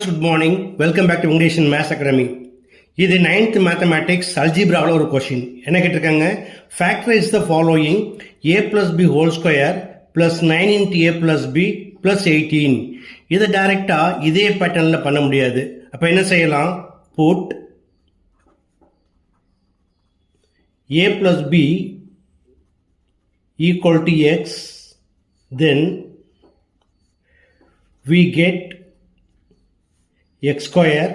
Good morning. Welcome back to English in Maths Academy. இது 9th Mathematics Algebraவில் ஒரு question என்ன கேட்டிருக்காங்க factorize the following a plus b whole square plus 9 into a plus b plus 18 இதை டைரக்டா இதே பேட்டர்ன்ல பண்ண முடியாது அப்ப என்ன செய்யலாம் put a plus b equal to x then we get x square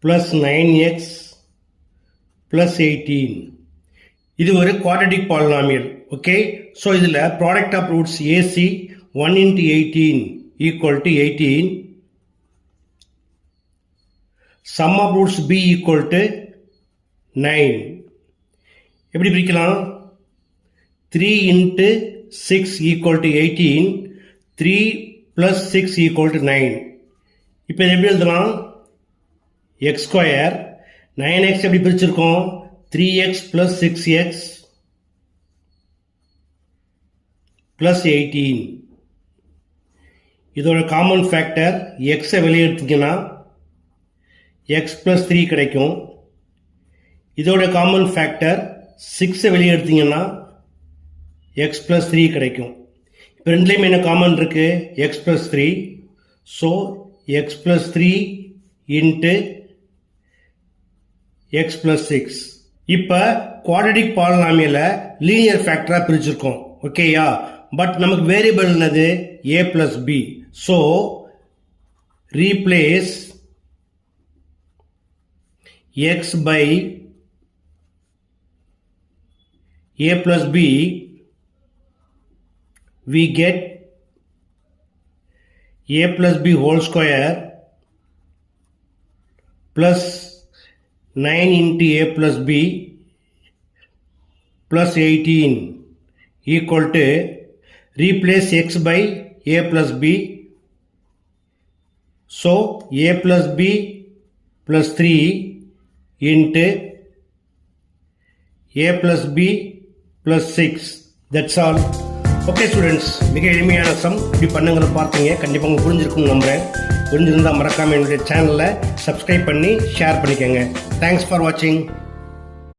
plus 9x plus 18 இது ஒரு quadratic polynomial okay so இதில் product of roots AC 1 into 18 equal to 18 sum of roots B equal to 9 எப்படி பிரிக்கலாம் 3 into 6 equal to 18 3 plus 6 equal to 9 இப்போ இது எப்படி எழுதலாம் x square 9x எப்படி பிரிச்சிருக்கோம் 3x plus 6x plus 18 இதோட காமன் ஃபேக்டர் x வெளியே எடுத்தீங்கன்னா x plus 3 கிடைக்கும் இதோட காமன் ஃபேக்டர் 6 வெளியே எடுத்தீங்கன்னா x plus 3 கிடைக்கும் இப்போ ரெண்டுலேயுமே என்ன காமன் இருக்கு x plus 3 so x plus 3 into x plus 6 இப்போ quadratic polynomial linear factor பிரிச்சிருக்கோம் ஓகேயா பட் நமக்கு வேரியபிள் என்னது a plus b so replace x by a plus b we get a plus b whole square plus 9 into a plus b plus 18 equal to replace x by a plus b so a plus b plus 3 into a plus b plus 6 that's all okay students மிக எளிமையான some இப்படி பண்ணுங்களை பார்த்தீங்க கண்டிப்பாக உங்களுக்கு புரிஞ்சிருக்கும்னு நம்புகிறேன் புரிஞ்சிருந்தால் மறக்காமல் என்னுடைய சேனலை சப்ஸ்கிரைப் பண்ணி ஷேர் பண்ணிக்கோங்க தேங்க்ஸ் ஃபார் வாட்சிங்